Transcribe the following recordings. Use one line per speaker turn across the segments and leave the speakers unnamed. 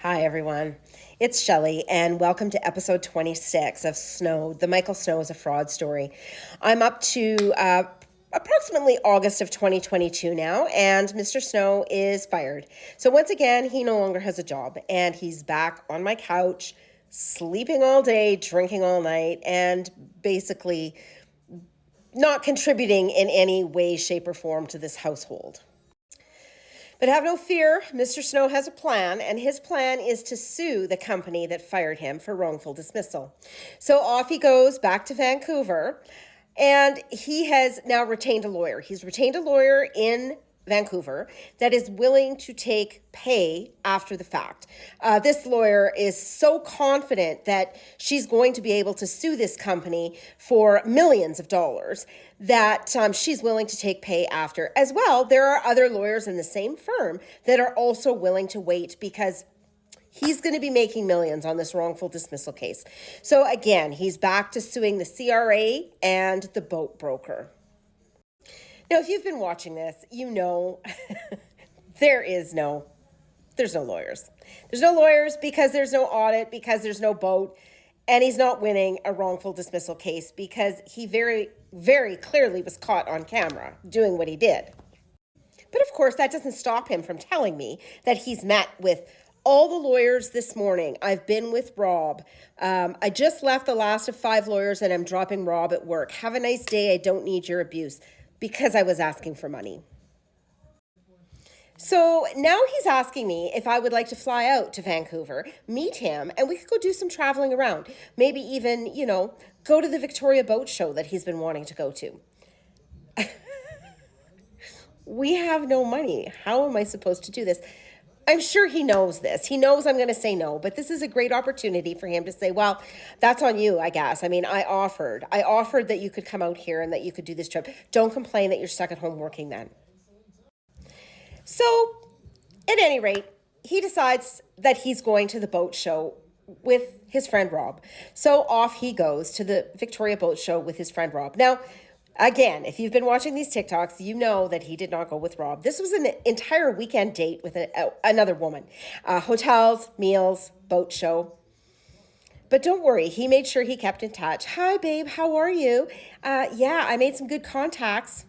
Hi, everyone. It's Shelley, and welcome to episode 26 of SNOWED, the Michael Snow is a Fraud story. I'm up to approximately August of 2022 now, and Mr. Snow is fired. So once again, he no longer has a job, and he's back on my couch, sleeping all day, drinking all night, and basically not contributing in any way, shape, or form to this household. But have no fear, Mr. Snow has a plan, and his plan is to sue the company that fired him for wrongful dismissal. So off he goes back to Vancouver, and he has now retained a lawyer. He's retained a lawyer in Vancouver that is willing to take pay after the fact. This lawyer is so confident that she's going to be able to sue this company for millions of dollars that she's willing to take pay after. As well, there are other lawyers in the same firm that are also willing to wait because he's going to be making millions on this wrongful dismissal case. So again, he's back to suing the CRA and the boat broker. Now, if you've been watching this, you know there's no lawyers. There's no lawyers because there's no audit, because there's no boat, and he's not winning a wrongful dismissal case because he very, very clearly was caught on camera doing what he did. But of course, that doesn't stop him from telling me that he's met with all the lawyers this morning. I've been with Rob. I just left the last of 5 lawyers and I'm dropping Rob at work. Have a nice day. I don't need your abuse. Because I was asking for money. So now he's asking me if I would like to fly out to Vancouver, meet him, and we could go do some traveling around. Maybe even, go to the Victoria Boat Show that he's been wanting to go to. We have no money. How am I supposed to do this? I'm sure he knows this. He knows I'm going to say no, but this is a great opportunity for him to say, well, that's on you, I guess. I mean, I offered that you could come out here and that you could do this trip. Don't complain that you're stuck at home working then. So at any rate, he decides that he's going to the boat show with his friend Rob. So off he goes to the Victoria Boat Show with his friend Rob. Now, again, if you've been watching these TikToks, you know that he did not go with Rob. This was an entire weekend date with another woman. Hotels, meals, boat show. But don't worry, he made sure he kept in touch. Hi, babe, how are you? Yeah, I made some good contacts.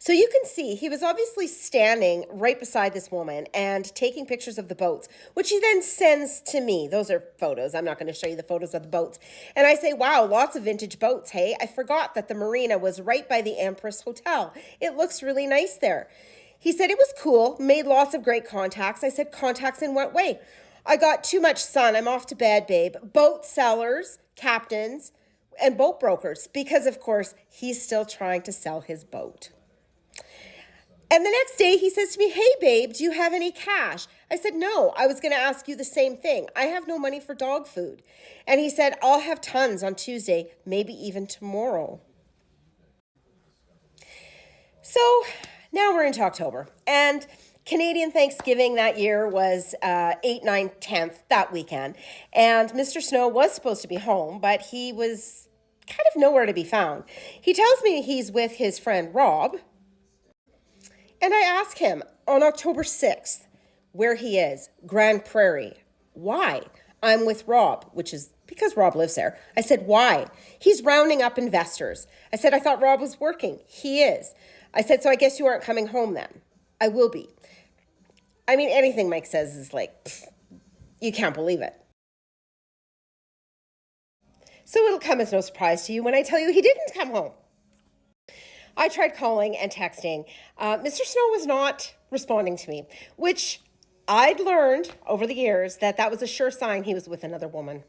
So you can see he was obviously standing right beside this woman and taking pictures of the boats, which he then sends to me. Those are photos. I'm not going to show you the photos of the boats. And I say, wow, lots of vintage boats. Hey, I forgot that the marina was right by the Empress Hotel. It looks really nice there. He said it was cool, made lots of great contacts. I said, contacts in what way? I got too much sun. I'm off to bed, babe. Boat sellers, captains, and boat brokers, because of course he's still trying to sell his boat. And the next day he says to me, hey, babe, do you have any cash? I said, no, I was going to ask you the same thing. I have no money for dog food. And he said, I'll have tons on Tuesday, maybe even tomorrow. So now we're into October. And Canadian Thanksgiving that year was 8th, 9th, 10th, that weekend. And Mr. Snow was supposed to be home, but he was kind of nowhere to be found. He tells me he's with his friend Rob. And I ask him on October 6th where he is, Grand Prairie. Why? I'm with Rob, which is because Rob lives there. I said, why? He's rounding up investors. I said, I thought Rob was working. He is. I said, so I guess you aren't coming home then. I will be. I mean, anything Mike says is like, you can't believe it. So it'll come as no surprise to you when I tell you he didn't come home. I tried calling and texting. Mr. Snow was not responding to me, which I'd learned over the years that was a sure sign he was with another woman.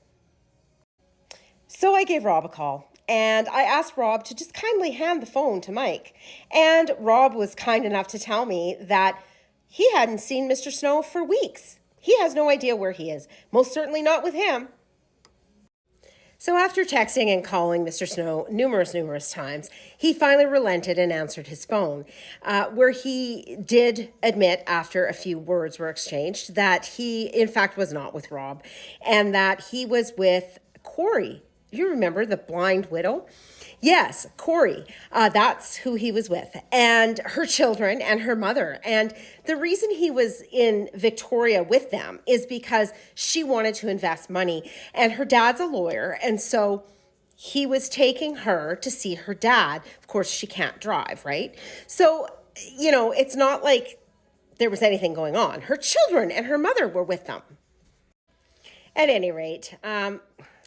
So I gave Rob a call and I asked Rob to just kindly hand the phone to Mike. And Rob was kind enough to tell me that he hadn't seen Mr. Snow for weeks. He has no idea where he is, most certainly not with him. So after texting and calling Mr. Snow numerous times, he finally relented and answered his phone, where he did admit after a few words were exchanged that he, in fact, was not with Rob and that he was with Corey, You remember the blind widow? Yes, Corey. That's who he was with, and her children and her mother. And the reason he was in Victoria with them is because she wanted to invest money, and her dad's a lawyer, and so he was taking her to see her dad. Of course, she can't drive, right? So, it's not like there was anything going on. Her children and her mother were with them. At any rate,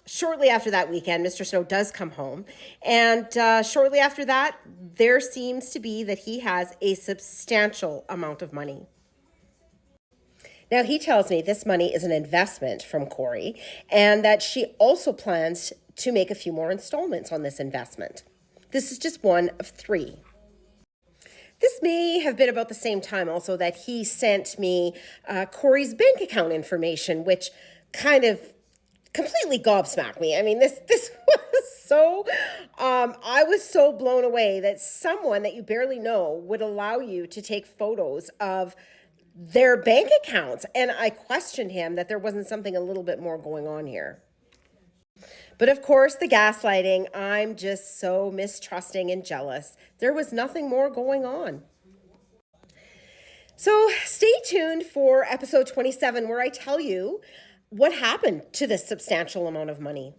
shortly after that weekend, Mr. Snow does come home. And shortly after that, there seems to be that he has a substantial amount of money. Now, he tells me this money is an investment from Corey and that she also plans to make a few more installments on this investment. This is just one of 3. This may have been about the same time also that he sent me Corey's bank account information, which kind of completely gobsmacked me. I mean, this was so, I was so blown away that someone that you barely know would allow you to take photos of their bank accounts. And I questioned him that there wasn't something a little bit more going on here. But of course, the gaslighting, I'm just so mistrusting and jealous. There was nothing more going on. So stay tuned for episode 27, where I tell you what happened to this substantial amount of money.